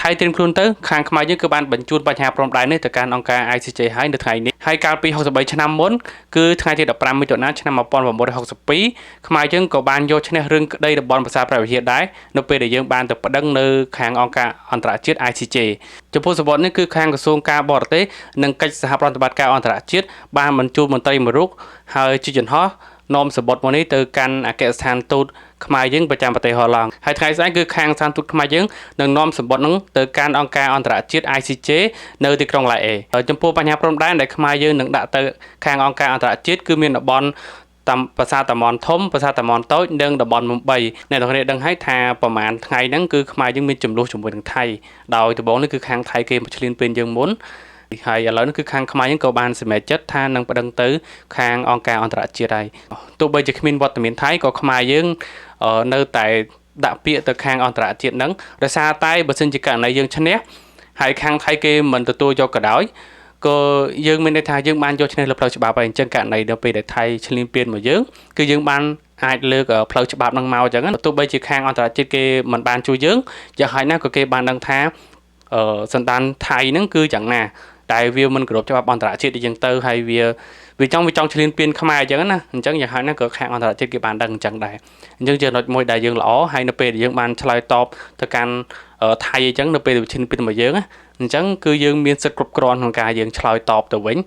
ថៃត្រៀមខ្លួនទៅខាងខ្មែរយើងគឺបានបញ្ជូនបញ្ហាព្រំដែននេះទៅកាន់អង្គការ ICJ ហើយនៅថ្ងៃនេះហើយកាលពី63ឆ្នាំមុនគឺថ្ងៃទី15មិថុនាឆ្នាំ1962ខ្មែរយើងក៏បានយកឈ្នះរឿងក្តីតំបន់ភាសាប្រវត្តិសាស្ត្រដែរនៅពេលដែលយើងបានទៅប្តឹងនៅខាងអង្គការអន្តរជាតិ ICJ ចំពោះសវត្ថនេះគឺខាងក្រសួងការបរទេសនិងកិច្ចសហប្រតិបត្តិការអន្តរជាតិបានបញ្ជូនមន្ត្រីមួយរូបហើយជាយន្តហោះនាំសវត្ថមួយនេះទៅកាន់អគ្គស្ថានទូតខ្មែរយើងប្រចាំប្រទេសហូឡង់ហើយថ្ងៃស្អែកគឺខាងស្ថានទូតខ្មែរយើងនឹងនាំសម្បត្តិនឹងទៅកាន់អង្គការអន្តរជាតិ ICJ នៅទីក្រុងឡាអេចំពោះបញ្ហាព្រំដែនដែលខ្មែរយើងនឹងដាក់ទៅខាងអង្គការអន្តរជាតិគឺមានតំបន់តាមភាសាតាមនធំភាសាតាមនតូចនិងតំបន់មុំ3អ្នកនរគ្នាដឹងហើយថាប្រហែលថ្ងៃហ្នឹងគឺខ្មែរយើងមានចំនួនជាមួយនឹងថៃដោយដំបូងនេះគឺខាងថៃគេមកឈ្លានពានយើងមុនហើយឥឡូវនេះគឺខាងខ្មែរយើងក៏បានសម្រេចចិត្តថានឹងប្តឹងទៅខាងអង្គការអន្តរជាតិហើយទោះបីជាគ្មានវត្តមានថៃក៏ខ្មែរយើងនៅតែដាក់ពាក្យទៅខាងអន្តរជាតិហ្នឹងដោយសារតែបើសិនជាករណីយើងឈ្នះហើយខាងថៃគេមិនទទួលយកក៏ដោយក៏យើងមានន័យថាយើងបានយកឈ្នះលើផ្លូវច្បាប់ហើយអញ្ចឹងករណីដល់ពេលដែលថៃឈ្លានពានមកយើងគឺយើងបានអាចលើកផ្លូវច្បាប់ហ្នឹងមកអញ្ចឹងទោះបីជាខាងអន្តរជាតិគេមិនបានជួយយើងយ៉ាងហោចណាស់ក៏គេបានដឹងថាសន្តានថៃហ្នឹងគឺយ៉ាងណាតែវាមិនគោរពច្បាប់អន្តរជាតិអញ្ចឹងទៅហើយវាចង់ឈ្លានពានខ្មែរអញ្ចឹងណាអញ្ចឹងយ៉ាងហោចណាស់ក៏ខាងអន្តរជាតិគេបានដឹងអញ្ចឹងដែរអញ្ចឹងចំណុចមួយដែលយើងល្អហើយនៅពេលដែលយើងបានឆ្លើយតបទៅកាន់ថៃអញ្ចឹងនៅពេលដែលឈ្លានពានមកយើងអញ្ចឹងគឺយើងមានសិទ្ធិគ្រប់គ្រាន់ក្នុងការយើងឆ្លើយតបទៅវិញ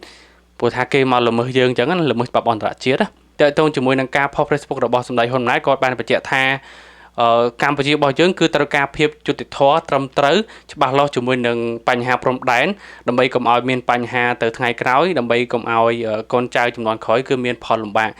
ព្រោះថាគេមកល្មើសយើងអញ្ចឹងល្មើសច្បាប់អន្តរជាតិតើតើជាមួយនឹងការផុស Facebook របស់សម្ដេចហ៊ុនម៉ាណែតគាត់បានបញ្ជាក់ថាកម្ពុជារបស់យើងគឺត្រូវការភាពយុត្តិធម៌ត្រឹមត្រូវច្បាស់លាស់ជាមួយនឹងបញ្ហាព្រំដែនដើម្បីកុំឲ្យមានបញ្ហាទៅថ្ងៃក្រោយដើម្បីកុំឲ្យកូនចៅជំនាន់ក្រោយគឺមានផលលំបាក